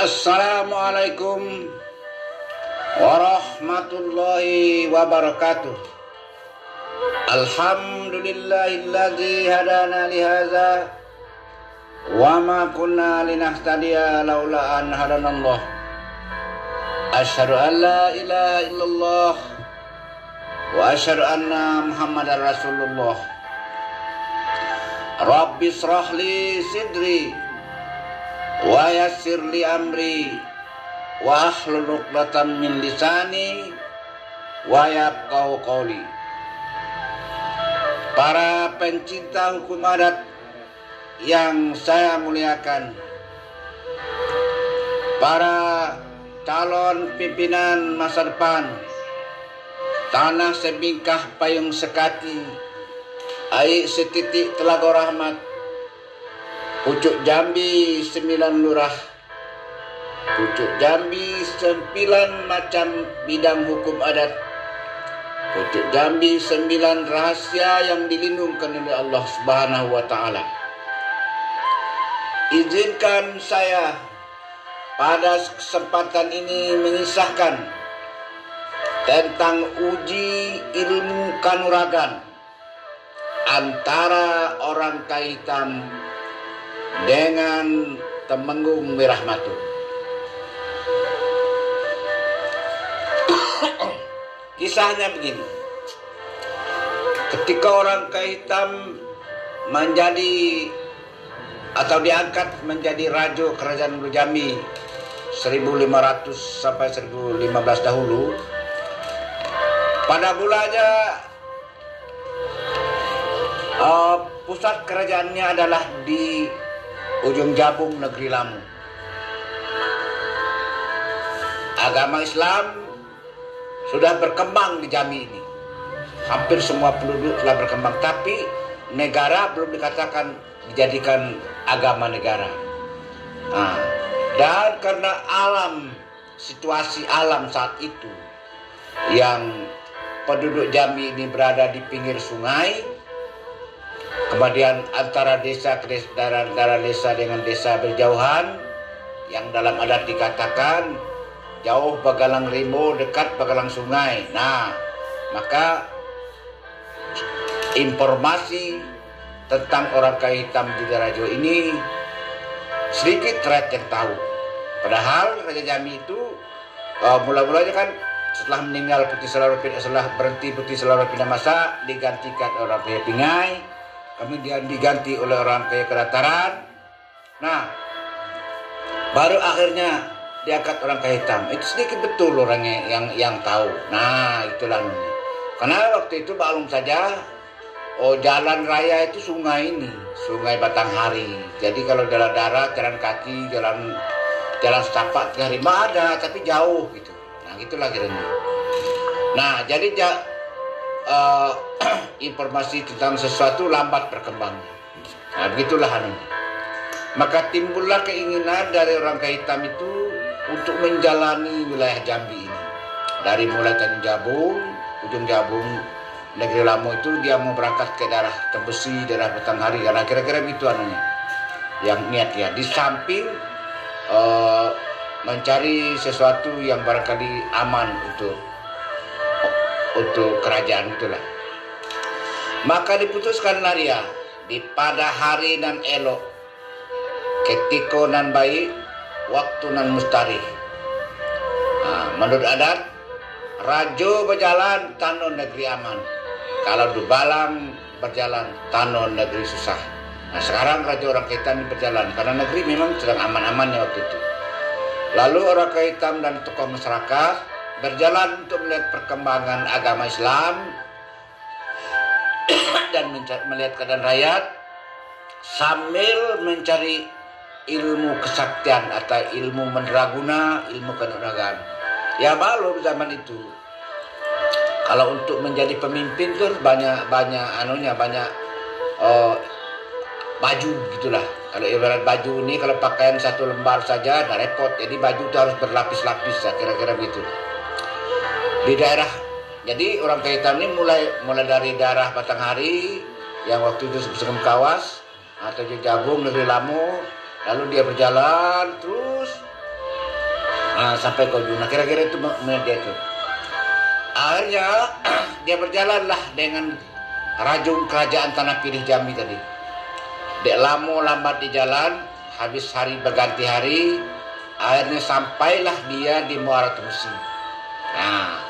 Assalamualaikum warahmatullahi wabarakatuh. Alhamdulillahilladzi hadana lihaza wa ma kunna linahtadiya laula an hadanallah. Asyhadu an la ilaha illallah wa asyhadu anna Muhammadar Rasulullah. Rabbi shrah li sidri wa yassir li amri wa ahlul 'uqdatam min lisani wa yafqahu qawli. Para pencinta hukum adat yang saya muliakan, para calon pimpinan masa depan tanah sebingkah payung sekati, aik setitik telaga rahmat, pucuk Jambi 9 lurah, pucuk Jambi 9 macam bidang hukum adat, pucuk Jambi 9 rahasia yang dilindungkan oleh Allah Subhanahu wa Ta'ala. Izinkan saya pada kesempatan ini mengisahkan tentang uji ilmu kanuragan antara orang Kaitam dengan Temenggung Merah Matu. Kisahnya begini. Ketika orang Kaitam menjadi atau diangkat menjadi raja kerajaan Jambi 1500 sampai 1015 dahulu, pada mulanya pusat kerajaannya adalah di Ujung Jabung, Negeri Lamu. Agama Islam sudah berkembang di Jambi ini. Hampir semua penduduk telah berkembang, tapi negara belum dikatakan dijadikan agama negara. Dan karena situasi alam saat itu, yang penduduk Jambi ini berada di pinggir sungai, kemudian antara desa dengan desa berjauhan, yang dalam adat dikatakan jauh bagalang rimbo, dekat bagalang sungai. Nah, maka informasi tentang orang Kaitam di daerah Jawa ini sedikit rakyat yang tahu. Padahal Raja Jambi itu mula-mulanya kan setelah meninggal setelah berhenti Putih Selaro Pindah Masa, digantikan orang Kaya Pingai, kemudian diganti oleh orang Kaya Kedataran. Nah, baru akhirnya diangkat orang Kaitam. Itu sedikit betul orangnya yang tahu. Nah, itulah namanya. Karena waktu itu maklum saja, jalan raya itu sungai ini, Sungai Batanghari. Jadi kalau jalan darat, jalan kaki, jalan setapak 3 hari ada, tapi jauh gitu. Nah, gitulah kiranya. Nah, jadi informasi tentang sesuatu lambat berkembangnya. Nah, begitulah anunya. Maka timbullah keinginan dari orang Kaitam itu untuk menjalani wilayah Jambi ini. Dari mulai Tanjung Jabung, Ujung Jabung, Negeri Lamu itu dia mau berangkat ke daerah Tembesi, daerah Batanghari, karena kira-kira gitu anunya. Yang niat ya, di samping mencari sesuatu yang barangkali aman untuk kerajaan itulah. Maka diputuskanlah dia di pada hari nan elok, ketika nan baik, waktu nan mustari. Menurut adat, rajo berjalan tano negeri aman, kalau dubalang berjalan tano negeri susah. Nah, sekarang raja orang Kaitam berjalan karena negeri memang sedang aman-amannya waktu itu. Lalu orang Kaitam dan tokoh masyarakat berjalan untuk melihat perkembangan agama Islam dan melihat keadaan rakyat sambil mencari ilmu kesaktian atau ilmu mandraguna, ilmu kanuragan. Ya maklum zaman itu, kalau untuk menjadi pemimpin tuh banyak baju gitulah. Kalau ibarat baju ini, kalau pakaian satu lembar saja dah repot. Jadi baju itu harus berlapis-lapis, ya, kira-kira begitu. Di daerah, jadi orang Kaitam ini mulai dari daerah Batanghari yang waktu itu sebelum Kawas atau Jabung, Negeri Lamu, lalu dia berjalan terus sampai ke ujung. Nah, kira-kira itu dia itu. Akhirnya dia berjalanlah dengan rajung kerajaan Tanah Pilih Jambi tadi. Dek lamo lambat di jalan, habis hari berganti hari, akhirnya sampailah dia di Muara Tumsi. Nah,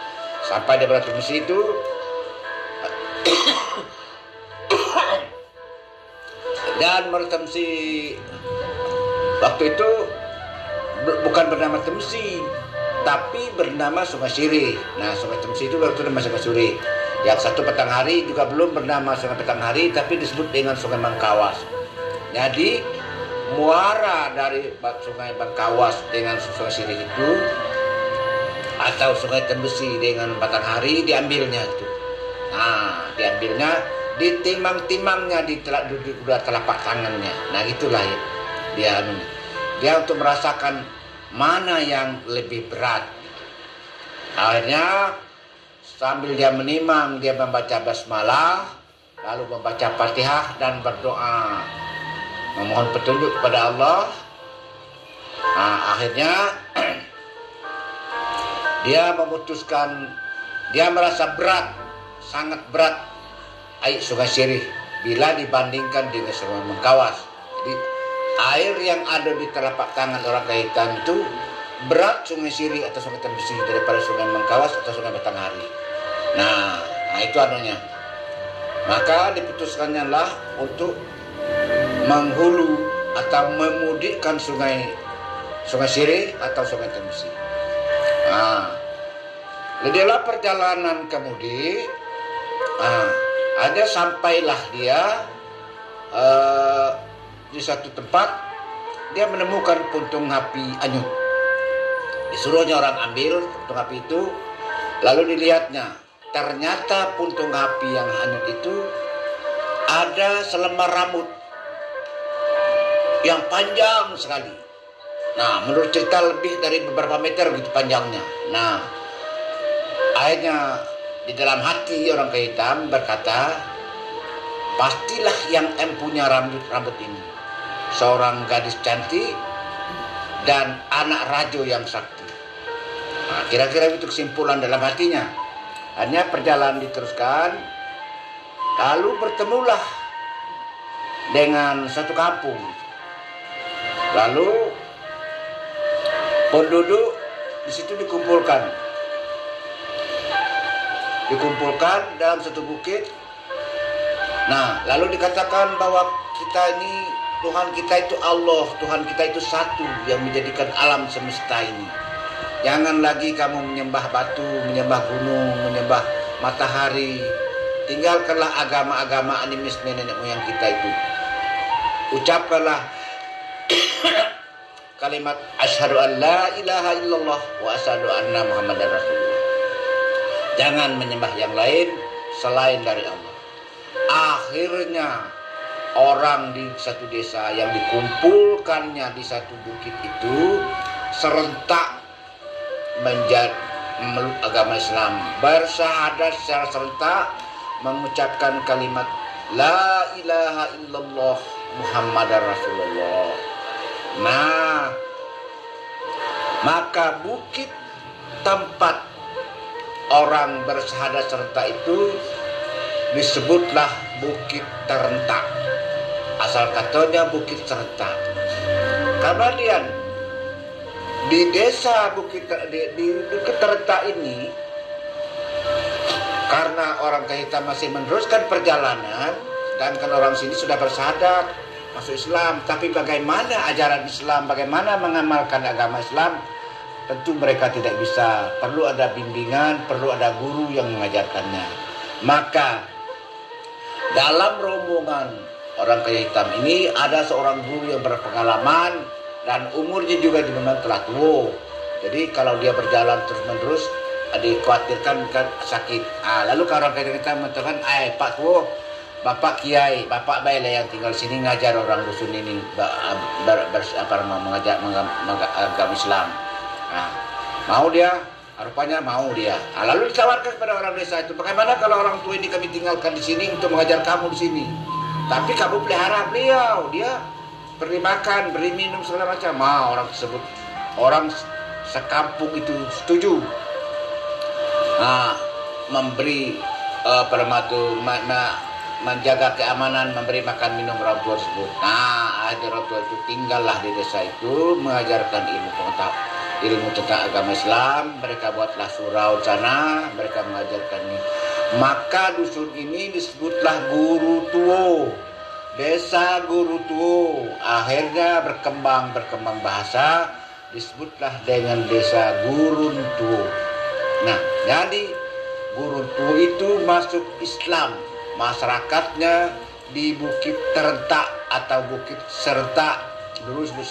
sampai di Muara Tumsi itu dan Muara Tumsi waktu itu bukan bernama Tumsi, tapi bernama Sungai Sirih. Nah, Sungai Tumsi itu waktu nama Sungai Sirih. Yang satu Petang Hari juga belum bernama Sungai Petang Hari, tapi disebut dengan Sungai Mangkawas. Jadi muara dari Sungai Mangkawas dengan Sungai Sirih itu, atau Sungai Tembesi dengan Petang Hari, diambilnya itu. Nah, diambilnya, ditimang-timangnya di telapak tangannya. Nah, itulah ya. Dia untuk merasakan mana yang lebih berat. Akhirnya sambil dia menimang, dia membaca basmalah, lalu membaca Fatihah dan berdoa, memohon petunjuk kepada Allah. Nah, akhirnya dia memutuskan, dia merasa berat, sangat berat air Sungai Sirih bila dibandingkan dengan Sungai Mangkawas. Jadi air yang ada di telapak tangan orang Hitam itu berat Sungai Sirih atau Sungai Tembesi daripada Sungai Mangkawas atau Sungai Petang Hari. Nah itu anunya. Maka diputuskannya lah untuk menghulu atau memudikkan Sungai Sirih atau Sungai Tembesi. Nah, dalam perjalanan kemudi, ada sampailah dia di satu tempat, dia menemukan puntung api anyut. Disuruhnya orang ambil puntung api itu, lalu dilihatnya, ternyata puntung api yang hanyut itu ada selembar rambut yang panjang sekali. Nah, menurut cerita lebih dari beberapa meter gitu panjangnya. Nah, akhirnya di dalam hati orang Hitam berkata, pastilah yang punya rambut ini seorang gadis cantik dan anak rajo yang sakti. Nah, kira-kira itu kesimpulan dalam hatinya. Hanya perjalanan diteruskan, lalu bertemulah dengan satu kampung. Lalu penduduk di situ dikumpulkan dalam satu bukit. Nah, lalu dikatakan bahwa kita ini, Tuhan kita itu Allah, Tuhan kita itu satu yang menjadikan alam semesta ini. Jangan lagi kamu menyembah batu, menyembah gunung, menyembah matahari. Tinggalkanlah agama-agama animis nenek moyang kita itu. Ucapkanlah kalimat asyhadu an la ilaha illallah wa asyhadu anna muhammadar rasulullah. Jangan menyembah yang lain selain dari Allah. Akhirnya orang di satu desa yang dikumpulkannya di satu bukit itu serentak memeluk agama Islam, bersyahadat secara serentak, mengucapkan kalimat la ilaha illallah muhammadar rasulullah. Nah, maka bukit tempat orang bersyahadat serentak itu disebutlah Bukit Terentak. Asal katanya Bukit Terentak. Kemudian di desa Bukit Terentak ini, karena orang Hitam masih meneruskan perjalanan, dan kan orang sini sudah bersyahadat masuk Islam, tapi bagaimana ajaran Islam, bagaimana mengamalkan agama Islam, tentu mereka tidak bisa. Perlu ada bimbingan, perlu ada guru yang mengajarkannya. Maka dalam rombongan orang Hitam ini ada seorang guru yang berpengalaman dan umurnya juga dimana telah tua. Jadi kalau dia berjalan terus-menerus, dikhawatirkan kan sakit. Lalu orang Hitam mengatakan, Pak tua, Bapak Kiai, Bapak Baile yang tinggal sini ngajar orang dusun ini mengajar agama Islam. Nah, mau dia? Rupanya mau dia. Lalu ditawarkan kepada orang desa itu, bagaimana kalau orang tua ini kami tinggalkan di sini untuk mengajar kamu di sini? Tapi kamu pelihara beliau, dia beri makan, beri minum segala macam. Orang tersebut, orang sekampung itu setuju memberi menjaga keamanan, memberi makan minum orang tua tersebut. Orang tua itu tinggallah di desa itu mengajarkan ilmu tentang agama Islam. Mereka buatlah surau sana, mereka mengajarkan ini. Maka dusun ini disebutlah Guru Tuo, desa Guru Tuo. Akhirnya berkembang bahasa, disebutlah dengan desa Gurun Tuo. Nah, jadi Gurun Tuo itu masuk Islam. Masyarakatnya di Bukit Terentak atau Bukit Serentak, dulu disebut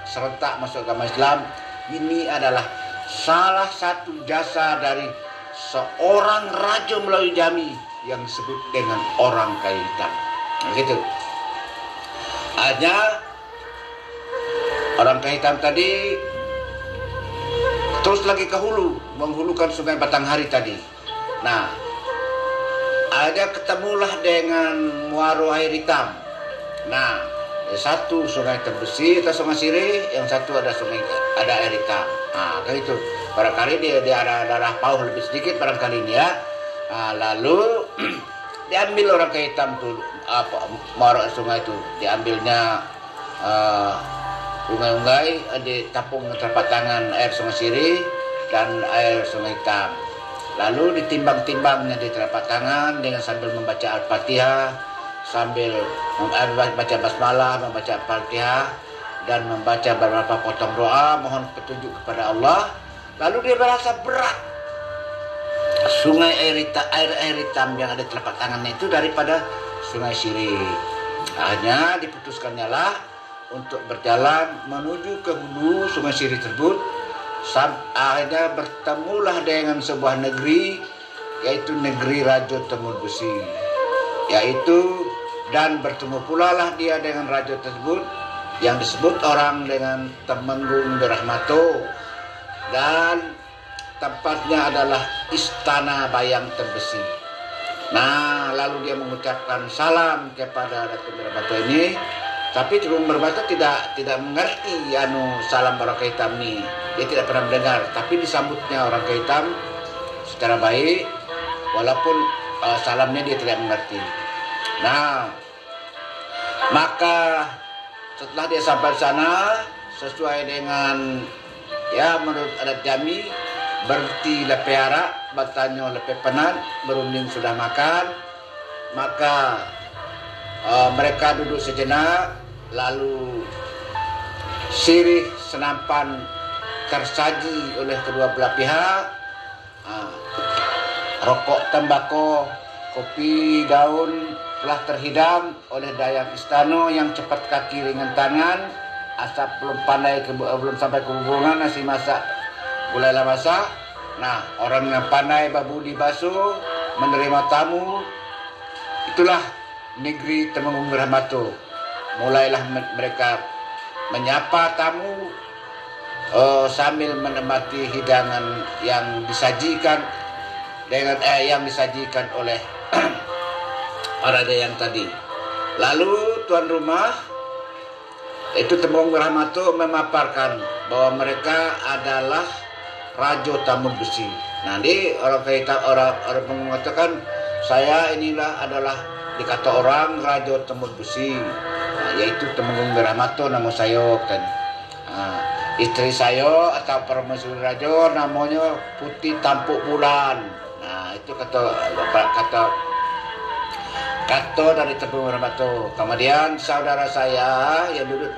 Serentak masuk agama Islam. Ini adalah salah satu jasa dari seorang Raja Melayu Jammi yang disebut dengan orang kayu hitam. Nah, gitu. Hanya orang kayu hitam tadi terus lagi ke hulu, menghulukan Sungai Batanghari tadi. Nah, ada ketemulah dengan Muaro Air Hitam. Nah, satu sungai Tembesi atau Sungai Sirih, yang satu ada air hitam. Nah, kan itu. Barangkali dia ada darah pauh lebih sedikit barangkali ini ya. Lalu diambil orang kayu hitam tuh Muaro sungai itu, diambilnya unggai-unggai, ditampung telapak tangan air Sungai Sirih dan air Sungai Hitam. Lalu ditimbang-timbangnya di telapak tangan dengan sambil membaca Al-Fatihah, sambil membaca basmalah, membaca Al-Fatihah, dan membaca beberapa potong doa, mohon petunjuk kepada Allah. Lalu dia merasa berat sungai air hitam yang ada di telapak tangannya itu daripada Sungai Sirih. Hanya diputuskannya lah untuk berjalan menuju ke hulu Sungai Sirih tersebut. Akhirnya bertemulah dengan sebuah negeri, yaitu negeri Raja Temur Besi, dan bertemu pula lah dia dengan raja tersebut yang disebut orang dengan Temenggung Rahmato, dan tempatnya adalah Istana Bayang Tembesi. Nah, lalu dia mengucapkan salam kepada Datuk Rahmato ini, tapi Temenggung Rahmato tidak mengerti salam orang kayu hitam ini. Dia tidak pernah mendengar, tapi disambutnya orang kayu hitam secara baik, walaupun salamnya dia tidak mengerti. Nah, maka setelah dia sampai sana, sesuai dengan menurut adat Jammi, berti lepe arak, batanyo lepe penat, berunding sudah makan. Maka mereka duduk sejenak, lalu sirih senampan tersaji oleh kedua belah pihak. Rokok, tembakau, kopi, daun telah terhidang oleh dayang istana yang cepat kaki ringan tangan. Asap belum sampai ke hubungan, nasi masak mulailah masak. Nah, orang yang pandai babudi basuh menerima tamu, itulah negeri Temenggung Rahmato. Mulailah mereka menyapa tamu sambil menikmati hidangan yang disajikan oleh para dayang tadi. Lalu tuan rumah itu Temenggung Rahmato memaparkan bahwa mereka adalah Raja Temur Besi. Nanti orang mengatakan, saya inilah adalah dikata orang Raja Temur Besi, yaitu Temenggung Rahmato nama saya kan. Istri saya atau permaisuri raja namanya Putih Tampuk Bulan. Nah, itu kata dari Temenggung Rahmato. Kemudian saudara saya yang duduk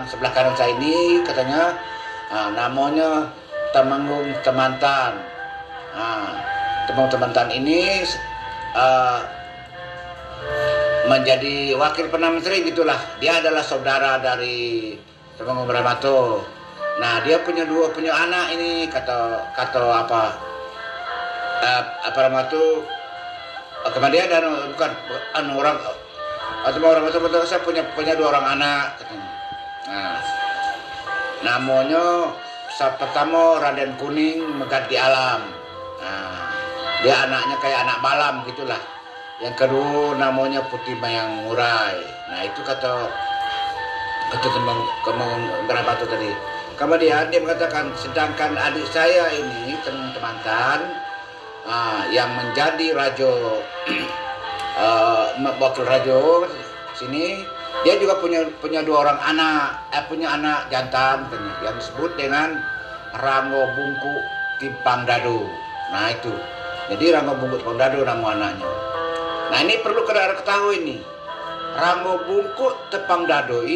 sebelah kanan saya ini katanya namanya Temenggung Temantan. Temenggung Temantan ini menjadi wakil Perdana Menteri gitulah. Dia adalah saudara dari Temenggung Rahmato. Nah, dia punya anak ini kata Rahmato. Kemudian orang betul saya punya dua orang anak katanya. Nah, namanya pertama Raden Kuning Megat di Alam. Nah, dia anaknya kayak anak malam gitulah. Yang kedua namanya Putih Mayang Ngurai. Nah, itu kata Temenggung Rahmato tadi. Kemudian dia mengatakan, sedangkan adik saya ini teman-teman yang menjadi rajo wakil rajo sini, dia juga punya dua orang anak, punya anak jantan yang disebut dengan Rango Bungku Timpang Dado. Nah itu, jadi Rango Bungku Timpang Dado nama anaknya. Nah ini perlu ketahui nih, Rango Bungku Timpang Dado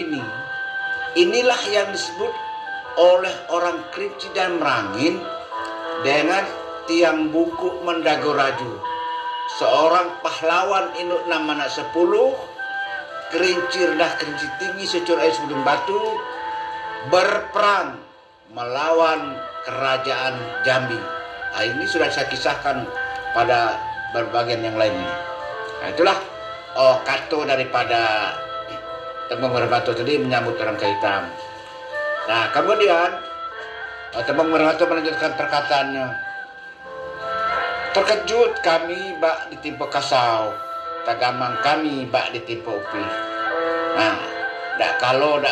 inilah yang disebut oleh orang Kerinci dan Merangin dengan Tiang Bungku Mendago Raju, seorang pahlawan induk 6 anak 10, kerinci rendah kerinci tinggi secur air sebelum batu, berperang melawan kerajaan Jambi. Nah, ini sudah saya kisahkan pada berbagian yang lain ini. Nah, itulah kato daripada Temung Meramatu tadi menyambut orang hitam. Nah kemudian Temung Meramatu melanjutkan perkataannya. Terkejut kami bak ditimpa kasau, tagamang kami bak ditimpa upi. Nah, dak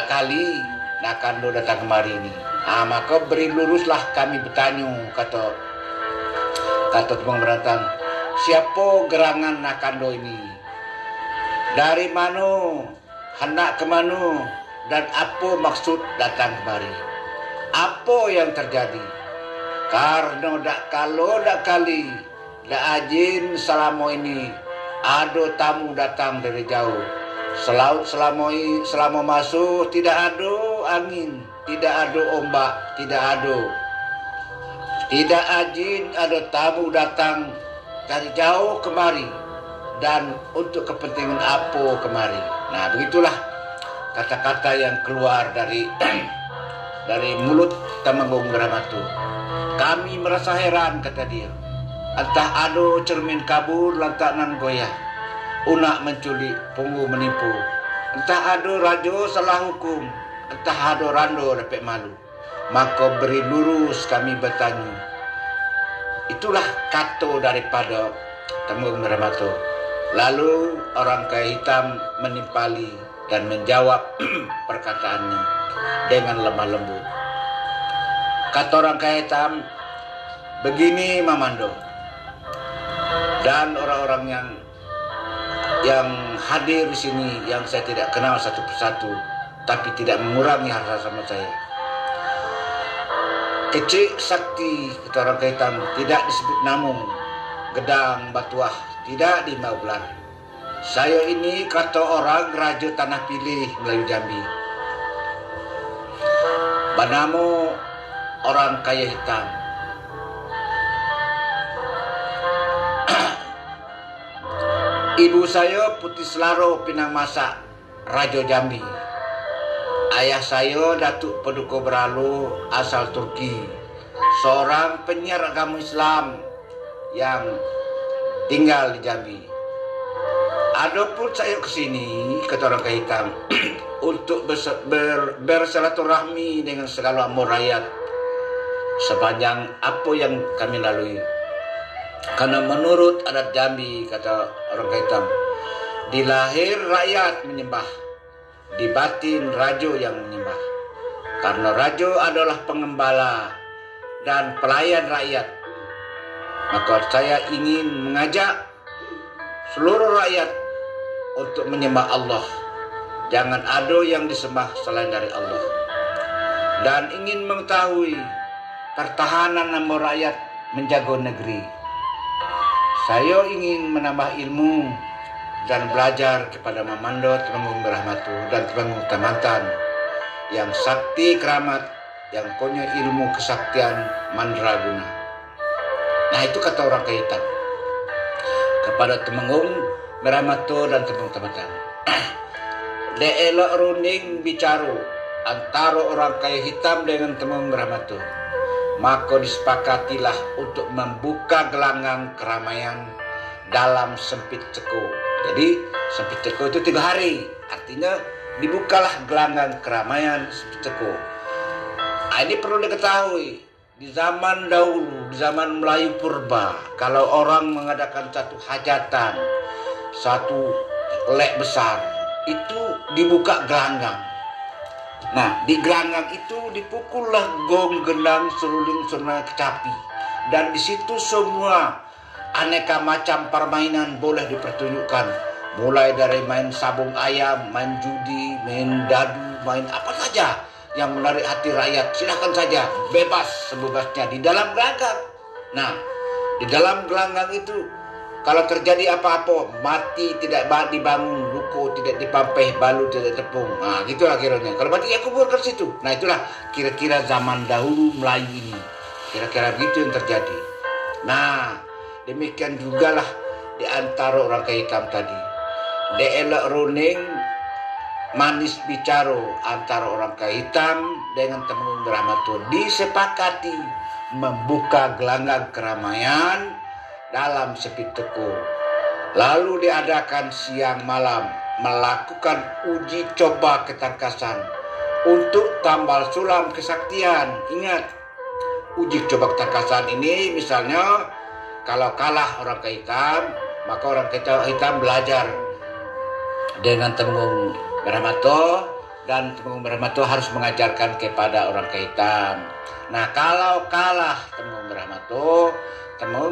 kali nakando datang kemari ini. Maka beri luruslah kami bertanya, kata Temung Meramatu. Siapa gerangan nakando ini? Dari mana? Hendak ke mana? Dan apa maksud datang kemari? Apa yang terjadi? Karena dak kali dak ajin selama ini ada tamu datang dari jauh. Selama masuk tidak ada angin, tidak ada ombak, tidak ajin ada tamu datang dari jauh kemari, dan untuk kepentingan apa kemari. Nah begitulah kata-kata yang keluar dari mulut Temenggung Meramatu. Kami merasa heran, kata dia. Entah ado cermin kabur lantanan goyah, unak menculik, punggu menipu. Entah ado rajo salah hukum, entah ado rando dapat malu. Maka beri lurus kami bertanya. Itulah kato daripada Temenggung Meramatu. Lalu orang kaya hitam menimpali dan menjawab perkataannya dengan lemah lembut. Kata orang kaya hitam, begini Mamando dan orang-orang yang hadir di sini yang saya tidak kenal satu persatu, tapi tidak mengurangi harta sama saya. Kecik sakti, kata orang kaya hitam, tidak disebut namung, gedang batuah, tidak dimau gelar. Saya ini kata orang Raja Tanah Pilih Melayu Jambi. Banamu orang kaya hitam. Ibu saya Putih Selaro Pinang Masak, Raja Jambi. Ayah saya Datuk Paduka Beralu asal Turki, seorang penyiar agama Islam yang tinggal di Jambi. Adapun saya kesini, kata orang kaya hitam, untuk bersilaturahmi dengan segala amor rakyat sepanjang apa yang kami lalui. Karena menurut adat Jambi, kata orang kaya hitam, di lahir rakyat menyembah, di batin rajo yang menyembah. Karena rajo adalah pengembala dan pelayan rakyat, maka saya ingin mengajak seluruh rakyat untuk menyembah Allah. Jangan ada yang disembah selain dari Allah. Dan ingin mengetahui pertahanan nama rakyat menjaga negeri. Saya ingin menambah ilmu dan belajar kepada Mamando Temenggung Meramatu dan Temenggung Tamatan yang sakti keramat, yang punya ilmu kesaktian mandraguna. Nah itu kata orang kaya hitam kepada Temenggung Meramatu dan Temenggung Tamatan. De elok runding bicara antara orang kaya hitam dengan Temenggung Meramatu, maka disepakatilah untuk membuka gelanggang keramaian dalam sempit ceko. Jadi sempit ceko itu 3 hari, artinya dibukalah gelanggang keramaian sempit ceko. Ini perlu diketahui, di zaman dahulu, di zaman Melayu purba, kalau orang mengadakan satu hajatan, satu lek besar, itu dibuka gelanggang. Nah, di gelanggang itu dipukullah gong, gendang, seruling, surna, kecapi. Dan di situ semua aneka macam permainan boleh dipertunjukkan. Mulai dari main sabung ayam, main judi, main dadu, main apa saja yang menarik hati rakyat. Silahkan saja, bebas sebebasnya di dalam gelanggang. Nah, di dalam gelanggang itu kalau terjadi apa-apa, mati tidak dibangun, luko tidak dipampeh, balu tidak tepung. Nah, gitulah kiranya. Kalau mati ya kubur ke situ. Nah, itulah kira-kira zaman dahulu Melayu ini. Kira-kira begitu yang terjadi. Nah, demikian juga lah di antara orang hitam tadi. Deelak runing manis bicara antara orang hitam dengan Temenggung Rahmato disepakati membuka gelanggang keramaian dalam sepi teko. Lalu diadakan siang malam melakukan uji coba ketangkasan untuk tambal sulam kesaktian. Ingat, uji coba ketangkasan ini misalnya kalau kalah orang hitam, maka orang hitam belajar dengan Temenggung Rahmato, dan Temenggung Rahmato harus mengajarkan kepada orang hitam. Nah, kalau kalah Temenggung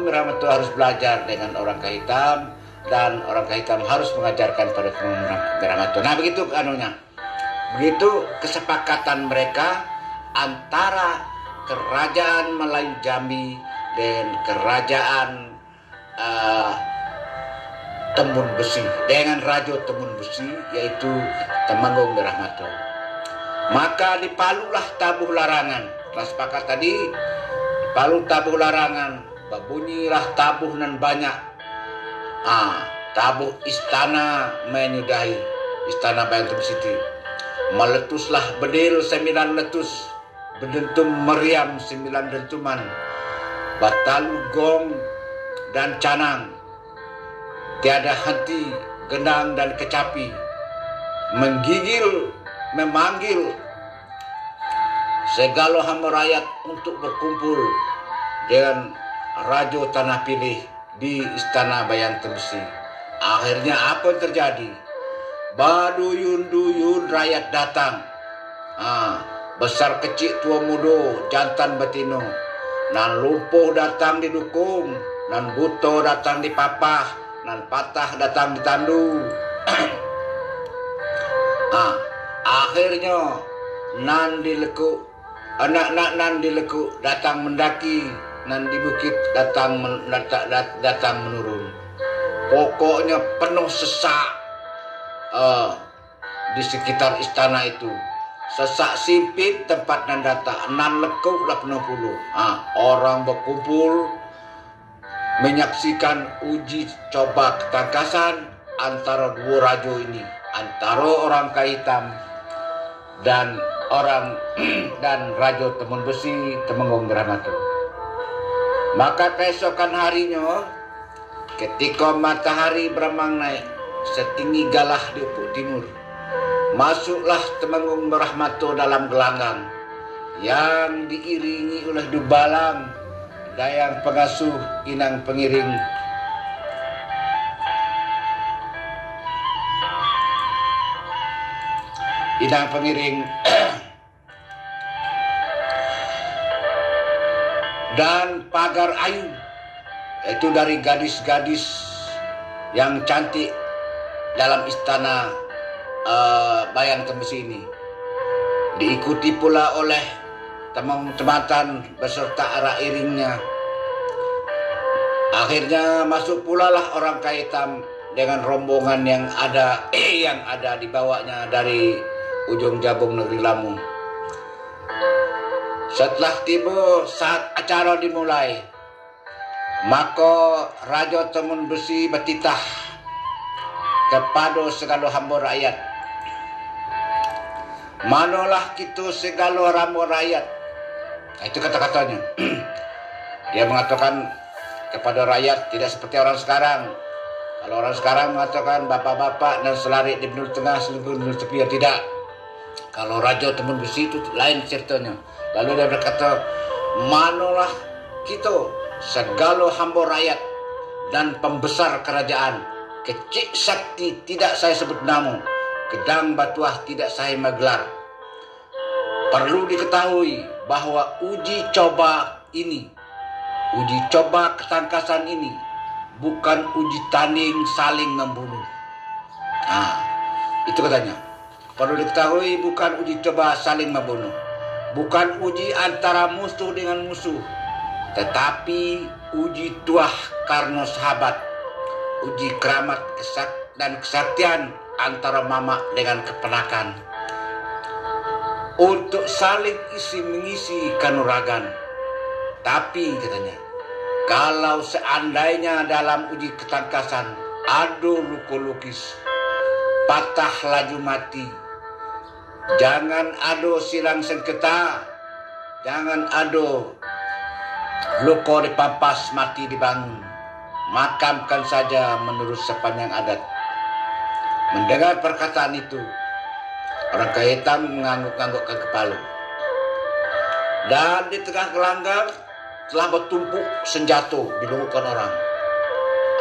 Rahmato harus belajar dengan orang hitam, dan orang hitam harus mengajarkan pada Temenggung Rahmato. Nah, begitu anunya. Begitu kesepakatan mereka antara Kerajaan Melayu Jambi dan Kerajaan Tembun Besi dengan Raja Tembun Besi, yaitu Temenggung Rahmato. Maka dipalulah tabuh larangan. Telah sepakat tadi, dipalu tabuh larangan, berbunyilah tabuh nan banyak. Tabuh istana menyudahi, istana Bayan Tembun Siti. Meletuslah bedil 9 letus, berdentum meriam 9 dentuman, batalu gong dan canang, tiada henti gendang dan kecapi, menggigil, memanggil segala hamba rakyat untuk berkumpul dengan Raja Tanah Pilih di Istana Bayan Tembesi. Akhirnya apa yang terjadi? Baduyun-duyun rakyat datang. Besar kecil tua muda, jantan betino. Nan lumpuh datang didukung, nan buto datang dipapah, nan patah datang ditandu. Akhirnya nan dileku, anak-anak dileku datang mendaki, nan di bukit datang menurun. Pokoknya penuh sesak di sekitar istana itu. Sesak sempit tempat nan data, nan lekuk lah penuh puluh. Orang berkumpul menyaksikan uji coba ketangkasan antara dua raja ini, antara orang hitam dan Raja Tembun Besi, Temenggung Rahmato. Maka keesokan harinya, ketika matahari beremang naik setinggi galah di ufuk timur, masuklah Temenggung Rahmato dalam gelanggang yang diiringi oleh dubalang, dayang pengasuh, inang pengiring. Dan pagar ayu, yaitu dari gadis-gadis yang cantik dalam istana Bayan Tembesi ini. Diikuti pula oleh tematan beserta arah iringnya. Akhirnya masuk pula lah orang hitam dengan rombongan yang ada dibawanya dari ujung Jabung negeri Lampung. Setelah tiba saat acara dimulai, maka Raja Tembun Besi bertitah kepada segala hamba rakyat. Manalah kita segala hamba rakyat. Itu kata-katanya. Dia mengatakan kepada rakyat tidak seperti orang sekarang. Kalau orang sekarang mengatakan bapak-bapak dan selarik di benur tengah, selingkuh di benur tepi, tidak. Kalau Raja Tembun Besi itu lain ceritanya. Lalu dia berkata, manalah kita segala hamba rakyat dan pembesar kerajaan. Kecik sakti tidak saya sebut nama, gedang batuah tidak saya menggelar. Perlu diketahui bahwa uji coba ini, uji coba ketangkasan ini bukan uji tanding saling membunuh. Nah, itu katanya. Perlu diketahui bukan uji coba saling membunuh. Bukan uji antara musuh dengan musuh, tetapi uji tuah karena sahabat. Uji keramat dan kesaktian antara mama dengan keponakan. Untuk saling isi mengisi kanuragan. Tapi katanya, kalau seandainya dalam uji ketangkasan ado luka lukis, patah laju mati, jangan ado silang sengketa, jangan ado luka dipampas mati dibangun, makamkan saja menurut sepanjang adat. Mendengar perkataan itu, orang kaya hitam mengangguk-anggukkan kepala. Dan di tengah gelanggang telah bertumpuk senjata dilungkupkan orang.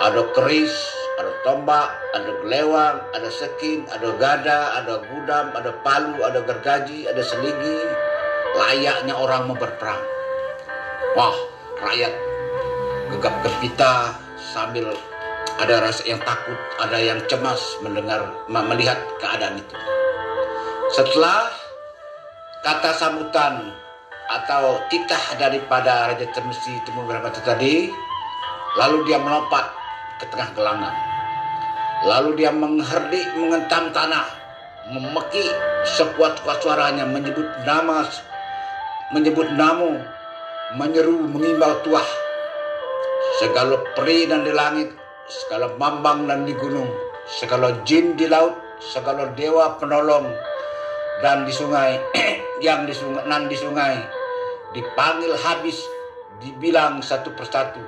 Ada keris, ada tombak, ada gelewang, ada sekin, ada gada, ada gudam, ada palu, ada gergaji, ada seligi. Layaknya orang mau berperang. Wah, rakyat gegap gempita sambil ada rasa yang takut, ada yang cemas melihat keadaan itu. Setelah kata sambutan atau titah daripada Raja Temesi Temunggung tadi, lalu dia melompat ke tengah gelanggang. Lalu dia mengherdik, mengentam tanah, memekik sekuat-kuat suaranya, menyebut nama, menyeru, mengimbau tuah. Segala peri dan di langit, segala mambang dan di gunung, segala jin di laut, segala dewa penolong dan di sungai, di sungai, dipanggil habis, dibilang satu persatu.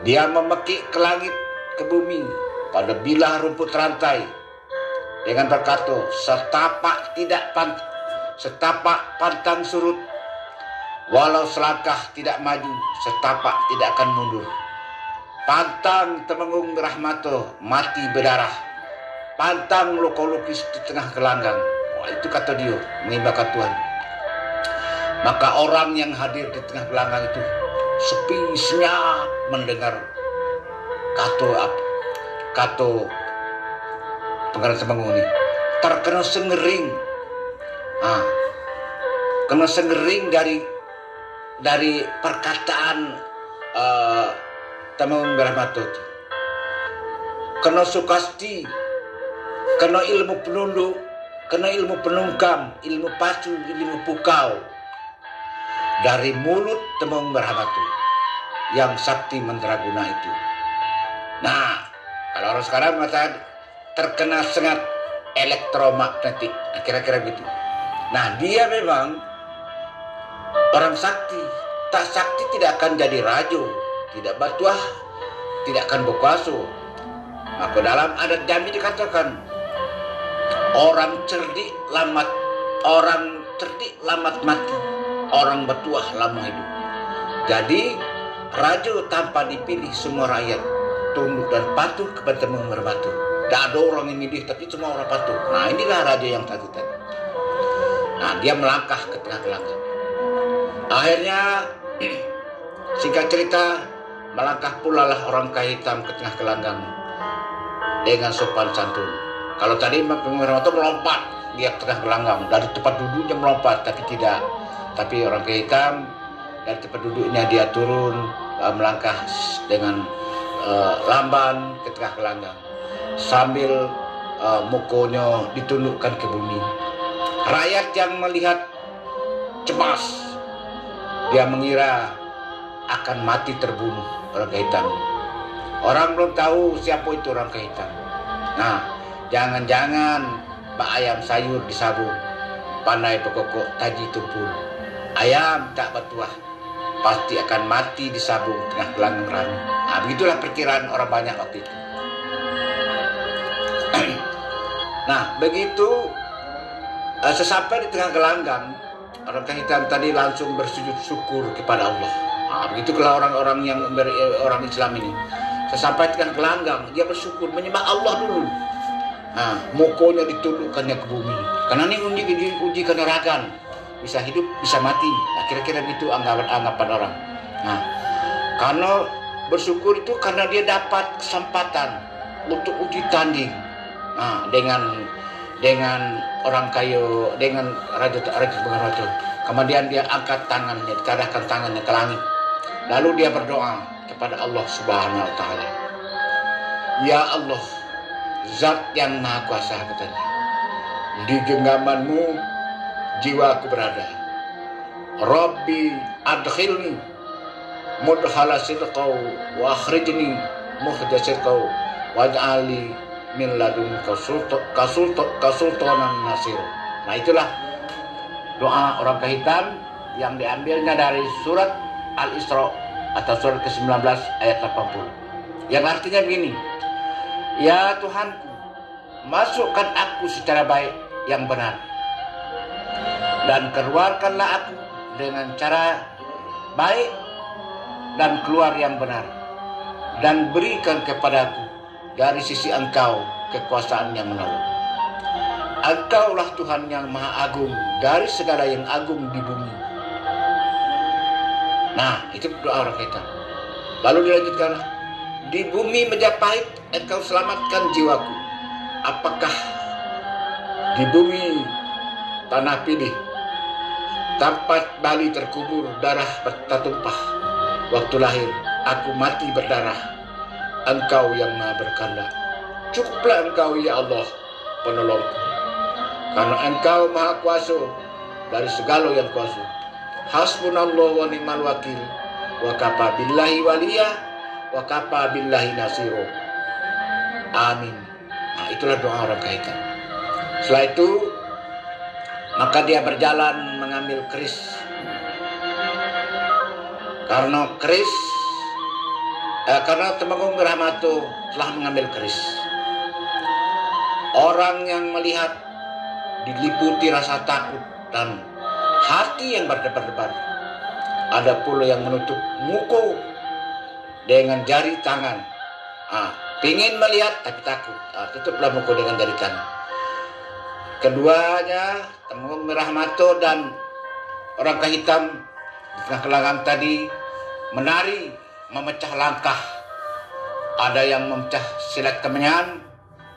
Dia memekik ke langit, ke bumi, pada bilah rumput rantai, dengan berkata, setapak pantang surut, walau selangkah tidak maju, setapak tidak akan mundur. Pantang Temenggung Rahmato, mati berdarah. Pantang luka lukis di tengah gelanggang. Wah, itu kata dia, mengimbaukan Tuhan. Maka orang yang hadir di tengah gelanggang itu sepi senyap mendengar kata Pangeran Temenggung ini. Terkena sengering. Kena sengering dari perkataan Temenggung Rahmato itu. Kena sukasti, kena ilmu penunduk, kena ilmu penungkam, ilmu pacu, ilmu pukau dari mulut Temenggung Rahmato yang sakti mandraguna itu. Nah, kalau orang sekarang mengatakan terkena sengat elektromagnetik, kira-kira gitu. Nah, dia memang orang sakti. Tak sakti tidak akan jadi rajo, tidak batuah, tidak akan berkuasa. Maka dalam adat Jambi dikatakan orang cerdik lambat mati, orang batuah lama hidup. Jadi rajo tanpa dipilih, semua rakyat tunduk dan patuh kepada Temenggung Rahmato. Tidak ada orang yang milih, tapi semua orang patuh. Nah, inilah raja yang tadi. Nah, dia melangkah ke tengah gelanggang. Akhirnya, singkat cerita, melangkah pula lah orang kaya hitam ke tengah gelanggang dengan sopan santun. Kalau tadi Temenggung Rahmato melompat, dia ke tengah gelanggang, dari tempat duduknya melompat, tapi tidak. Tapi orang kaya hitam dari tempat duduknya dia turun, melangkah dengan lamban ke tengah gelanggang, sambil mukonya ditundukkan ke bumi. Rakyat yang melihat cemas. Dia mengira akan mati terbunuh orang kaya hitam. Orang belum tahu siapa itu orang kaya hitam. Nah, jangan-jangan bak ayam sayur disabung, pandai pekokok taji tumpul. Ayam tak bertuah, pasti akan mati disabung tengah gelanggang rami. Nah, begitulah perkiraan orang banyak waktu itu. Nah, begitu sesampai di tengah gelanggang, orang kaya hitam tadi langsung bersujud syukur kepada Allah. Nah, begitulah orang-orang yang orang Islam ini. Sesampai di tengah gelanggang, dia bersyukur, menyembah Allah dulu. Nah, mukonya ditundukkannya ke bumi. Karena ini uji kanuragan. bisa hidup, bisa mati. Nah, kira-kira begitu anggapan orang. Nah, karena bersyukur itu karena dia dapat kesempatan untuk uji tanding. Nah, dengan orang kaya, dengan raja Bangarajo. Kemudian dia angkat tangannya, dikadahkan tangannya ke langit. Lalu dia berdoa kepada Allah Subhanahu wa taala. Ya Allah, Zat yang Maha Kuasa, katanya. Di genggamanmu jiwaku berada. Rabbi adkhilni mudhala sidqau wa akhrijni mukhja sidqau waj'ali min ladunka kasultanan nasir. Nah, itulah doa orang kehitam yang diambilnya dari surat Al-Isra atau surat ke-19 ayat 80. Yang artinya begini. Ya Tuhanku, masukkan aku secara baik yang benar, dan keluarkanlah aku dengan cara baik dan keluar yang benar, dan berikan kepadaku dari sisi Engkau kekuasaan yang menolong. Engkaulah Tuhan yang Maha Agung dari segala yang agung di bumi. Nah, itu doa orang kita. Lalu dilanjutkan, di bumi Majapahit Engkau selamatkan jiwaku. Apakah di bumi tanah pilih tempat Bali terkubur darah bertumpah? Waktu lahir aku mati berdarah. Engkau yang Maha berkehendak. Cukuplah Engkau ya Allah penolongku, karena Engkau Maha Kuasa dari segala yang kuasa. Hasbunallah wa ni'mal wakil, wa kafa billahi waliya, wa kafa billahi nasiro. Amin. Nah, itulah doa orang kehitam. Setelah itu maka dia berjalan mengambil keris. Karena Temenggung Wirahmato telah mengambil keris. Orang yang melihat diliputi rasa takut dan hati yang berdebar-debar. Ada pula yang menutup muka dengan jari tangan. Pingin melihat tapi takut. Tutuplah muka dengan jari tangan. Keduanya, Temenggung Wirahmato dan orang kehitam di tengah kelangan tadi menari, memecah langkah. Ada yang memecah silat kemenyan,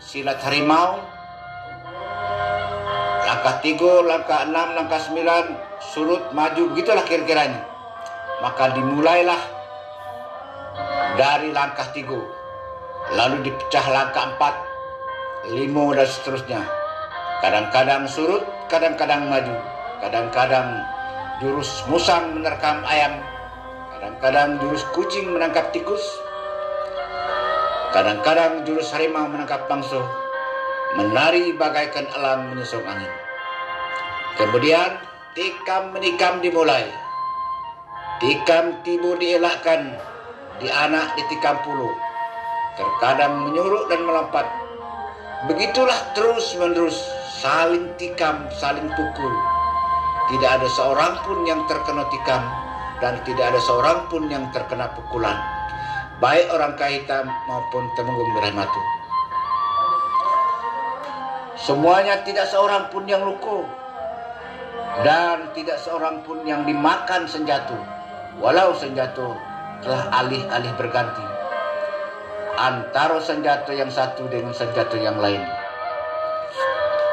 silat harimau, langkah 3, langkah 6, langkah 9, surut, maju, begitulah kira-kiranya. Maka dimulailah dari langkah 3, lalu dipecah langkah 4, 5 dan seterusnya. Kadang-kadang surut, kadang-kadang maju, kadang-kadang jurus musang menerkam ayam, kadang-kadang jurus kucing menangkap tikus, kadang-kadang jurus harimau menangkap bangsa, menari bagaikan elang menyusung angin. Kemudian tikam menikam dimulai. Tikam tibu dielakkan, dianak ditikam pulu, terkadang menyuruk dan melompat. Begitulah terus-menerus, saling tikam, saling pukul. Tidak ada seorang pun yang terkena tikam dan tidak ada seorang pun yang terkena pukulan, baik orang kehitam maupun Temenggung Wirahmato. Semuanya tidak seorang pun yang luka dan tidak seorang pun yang dimakan senjata, walau senjata telah alih-alih berganti antara senjata yang satu dengan senjata yang lain.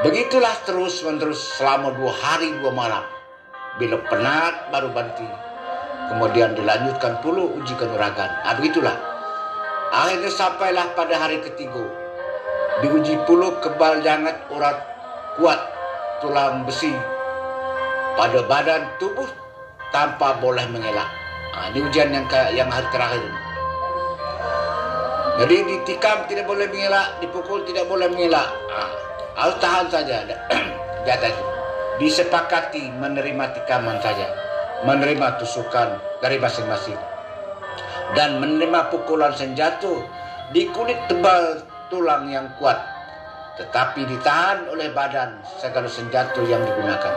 Begitulah terus-menerus selama 2 hari 2 malam. Bila penat baru berhenti. Kemudian dilanjutkan pula uji kanuragan. Begitulah. Akhirnya sampailah pada hari ketiga. Diuji pula kebal jangat urat kuat tulang besi pada badan tubuh tanpa boleh mengelak. Ini ujian yang hari terakhir. Jadi ditikam tidak boleh mengelak, dipukul tidak boleh mengelak. Harus tahan saja di atas. Disepakati menerima tikaman saja, menerima tusukan dari masing-masing, dan menerima pukulan senjata di kulit tebal tulang yang kuat, tetapi ditahan oleh badan segala senjata yang digunakan.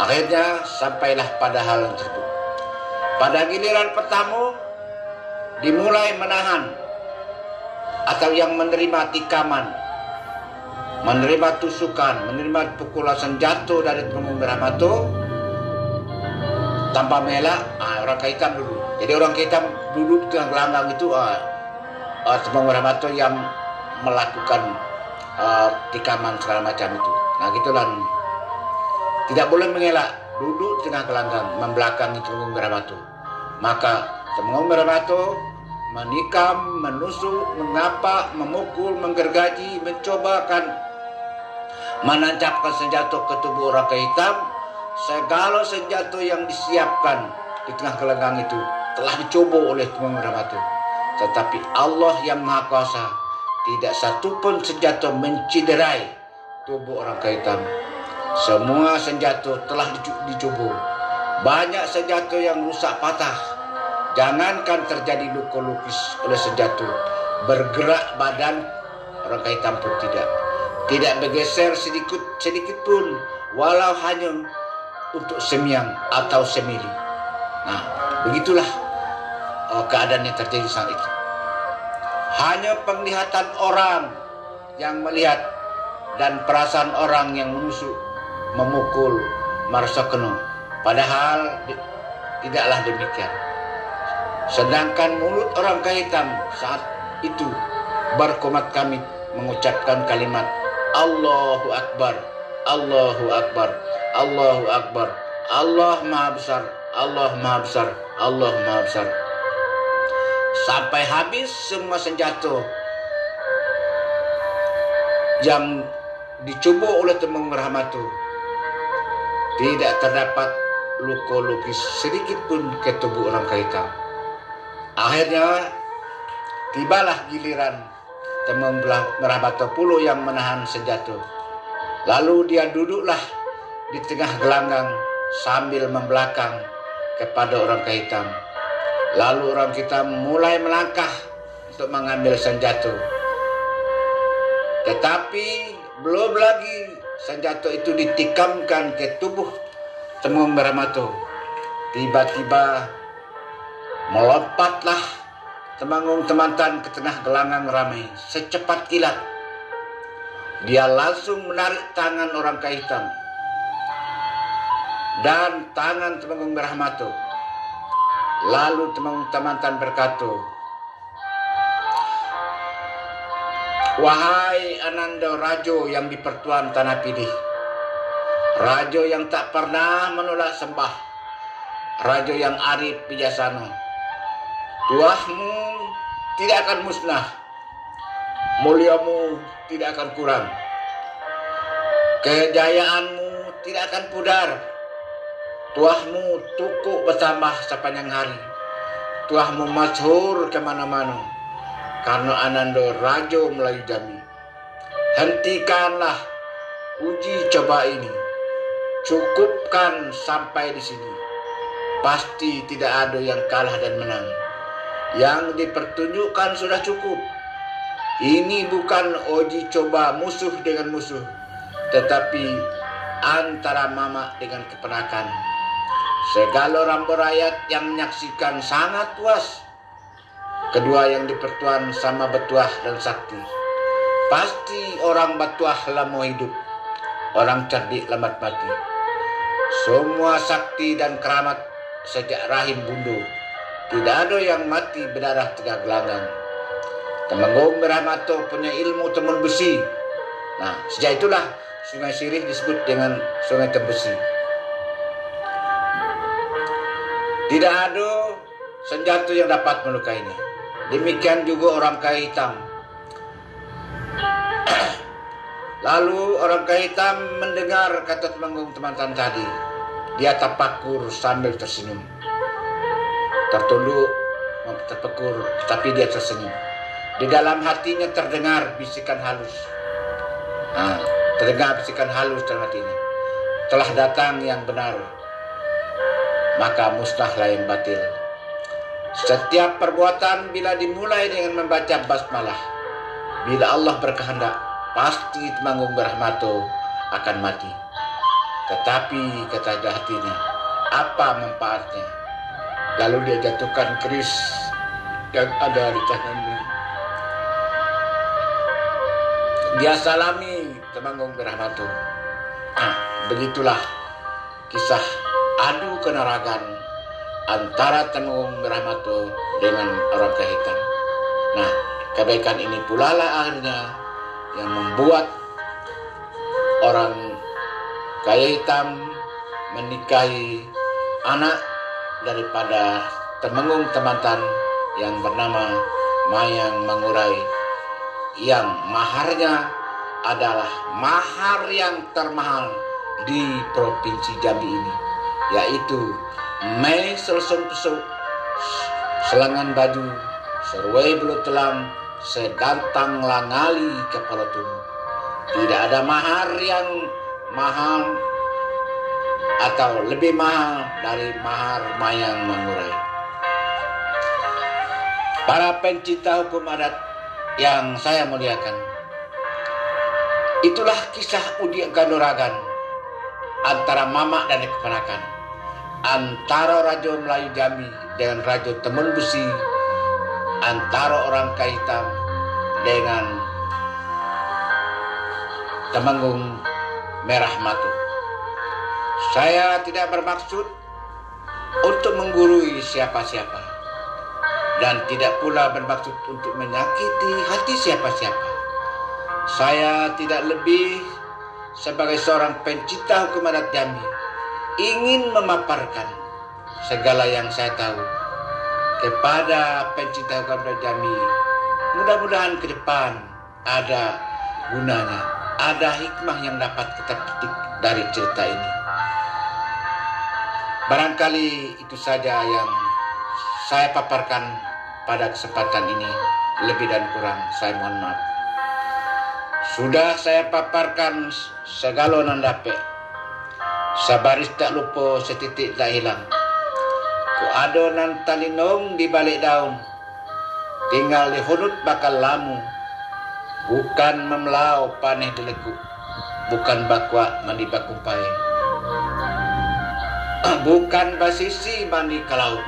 Akhirnya sampailah pada hal yang tersebut. Pada giliran pertama dimulai menahan atau yang menerima tikaman menerima tusukan, menerima pukulan senjata dari Temenggung Merahmato tanpa mengelak. Orang Hitam dulu. Jadi orang Hitam dulu di tengah gelanggang itu Temenggung Merahmato yang melakukan tikaman segala macam itu. Nah gitulah, tidak boleh mengelak, duduk di tengah gelanggang membelakangi Temenggung Merahmato. Maka Temenggung Merahmato menikam, menusuk, mengapak, memukul, menggergaji, mencobakan menancapkan senjata ke tubuh orang Hitam. Segala senjata yang disiapkan di tengah gelanggang itu telah dicoba oleh Temenggung Merahmato. Tetapi Allah yang Maha Kuasa, tidak satupun senjata menciderai tubuh orang Hitam. Semua senjata telah dicoba. Banyak senjata yang rusak patah. Jangankan terjadi luka lukis oleh senjata, bergerak badan orang Hitam pun tidak bergeser sedikit pun, walau hanya untuk semiang atau semili. Nah, begitulah keadaan yang terjadi saat itu. Hanya penglihatan orang yang melihat dan perasaan orang yang menusuk, memukul, merasa kena. Padahal tidaklah demikian. Sedangkan mulut orang Hitam saat itu berkomat kamit mengucapkan kalimat Allahu Akbar, Allahu Akbar, Allahu Akbar, Allah Maha Besar, Allah Maha Besar, Allah Maha Besar. Sampai habis semua senjata yang dicoba oleh Temenggung Merahmato. Tidak terdapat luka lukis sedikit pun ke tubuh orang Hitam. Akhirnya tibalah giliran Temenggung Merahmato pula yang menahan senjata. Lalu dia duduklah di tengah gelanggang sambil membelakang kepada orang Hitam. Lalu orang Hitam mulai melangkah untuk mengambil senjata. Tetapi belum lagi senjata itu ditikamkan ke tubuh Temenggung Merahmato, tiba-tiba melompatlah Temenggung Temantan ke tengah gelanggang ramai secepat kilat. Dia langsung menarik tangan orang Hitam dan tangan Temenggung Merahmato. Lalu Temenggung Temantan berkata, "Wahai Ananda Rajo yang di Pertuan Tanah Pidih, Rajo yang tak pernah menolak sembah, Rajo yang arif bijaksana, tuahmu tidak akan musnah, muliamu tidak akan kurang, kejayaanmu tidak akan pudar, tuahmu tukuk bertambah sepanjang hari, tuahmu masyhur kemana-mana, karena Ananda Rajo Melayu Jambi. Hentikanlah uji coba ini, cukupkan sampai di sini. Pasti tidak ada yang kalah dan menang. Yang dipertunjukkan sudah cukup. Ini bukan uji coba musuh dengan musuh, tetapi antara mamak dengan keponakan. Segala orang rakyat yang menyaksikan sangat puas. Kedua yang di Pertuan sama Betuah dan Sakti. Pasti orang Betuah lama hidup, orang cerdik lambat mati. Semua sakti dan keramat sejak rahim bundu, tidak ada yang mati berdarah tengah gelanggang. Temenggung Merahmato punya ilmu temun besi. Nah, sejak itulah Sungai Sirih disebut dengan Sungai Tembesi. Tidak ada senjata yang dapat melukainya. Demikian juga orang Hitam. Lalu orang Hitam mendengar kata Temenggung Temantan tadi. Dia terpakur sambil tersenyum. Tertunduk, terpekur, tapi dia tersenyum. Di dalam hatinya terdengar bisikan halus. Terdengar bisikan halus dalam hatinya. Telah datang yang benar, maka musnahlah yang batil. Setiap perbuatan bila dimulai dengan membaca basmalah, bila Allah berkehendak, pasti Temenggung Merahmato akan mati. Tetapi kata hatinya, apa manfaatnya? Lalu dia jatuhkan keris yang ada di tangannya. Dia salami Temanggung Merahmatu. Begitulah kisah adu kenaragan antara Temanggung Merahmatu dengan orang Kahitan. Nah, kebaikan ini pula lah akhirnya yang membuat orang Kahitan menikahi anak daripada Temenggung Temantan yang bernama Mayang Mangurai, yang maharnya adalah mahar yang termahal di Provinsi Jambi ini, yaitu Mei Selson Pesuk, Selangan Baju, Serwei Belut Telang, Sedantang Langali Kepala Tumu. Tidak ada mahar yang mahal atau lebih mahal dari mahar Mayang Mangurai. Para pencinta hukum adat yang saya muliakan, itulah kisah udi kanuragan antara Mamak dan keponakan, antara Raja Melayu Jambi dengan Raja Temun Besi, antara orang Kahitan dengan Temanggung Merahmatu. Saya tidak bermaksud untuk menggurui siapa-siapa, dan tidak pula bermaksud untuk menyakiti hati siapa-siapa. Saya tidak lebih sebagai seorang pencinta hukum adat Jambi ingin memaparkan segala yang saya tahu kepada pencinta hukum adat Jambi. Mudah-mudahan ke depan ada gunanya, ada hikmah yang dapat kita petik dari cerita ini. Barangkali itu saja yang saya paparkan pada kesempatan ini. Lebih dan kurang saya mohon maaf. Sudah saya paparkan segala nandape, sabaris tak lupa, setitik tak hilang. Ku adonan talinong di balik daun, tinggal dihunut bakal lamu. Bukan memelau paneh dilekuk, bukan bakwa mandi bakumpai, bukan basisi mandi ke laut.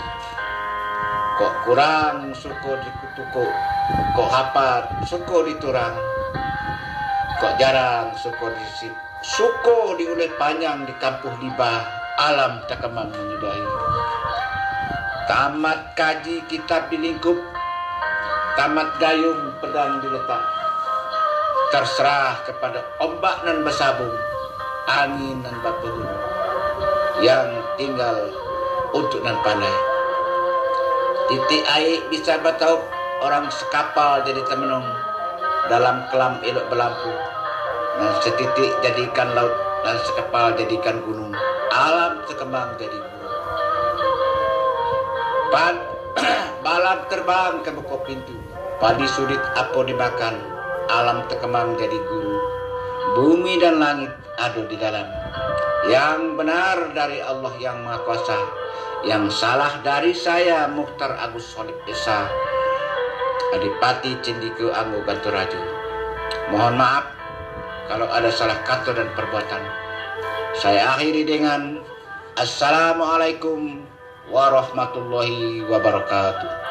Kok kurang suko dikutuko, kok hapat suko diturang, kok jarang suko disip, suko diulih panjang di kampuh libah, alam tak kemam menyudahi. Tamat kaji kitab dilingkup, tamat gayung pedang diletak, terserah kepada ombak nan bersabung, angin nan bapelun, yang tinggal untuk nan pandai. Titik air bisa batau orang sekapal jadi temenung, dalam kelam elok berlampu, dan setitik jadikan laut, dan sekapal jadikan gunung, alam sekembang jadi gunung. Balam terbang ke buku pintu, padi sulit apa dimakan, alam terkembang jadi guru. Bumi dan langit adu di dalam. Yang benar dari Allah yang Maha Kuasa, yang salah dari saya Mukhtar Agus Solid Esa, Adipati Cindike Anggo Ganturaju. Mohon maaf kalau ada salah kata dan perbuatan. Saya akhiri dengan Assalamualaikum warahmatullahi wabarakatuh.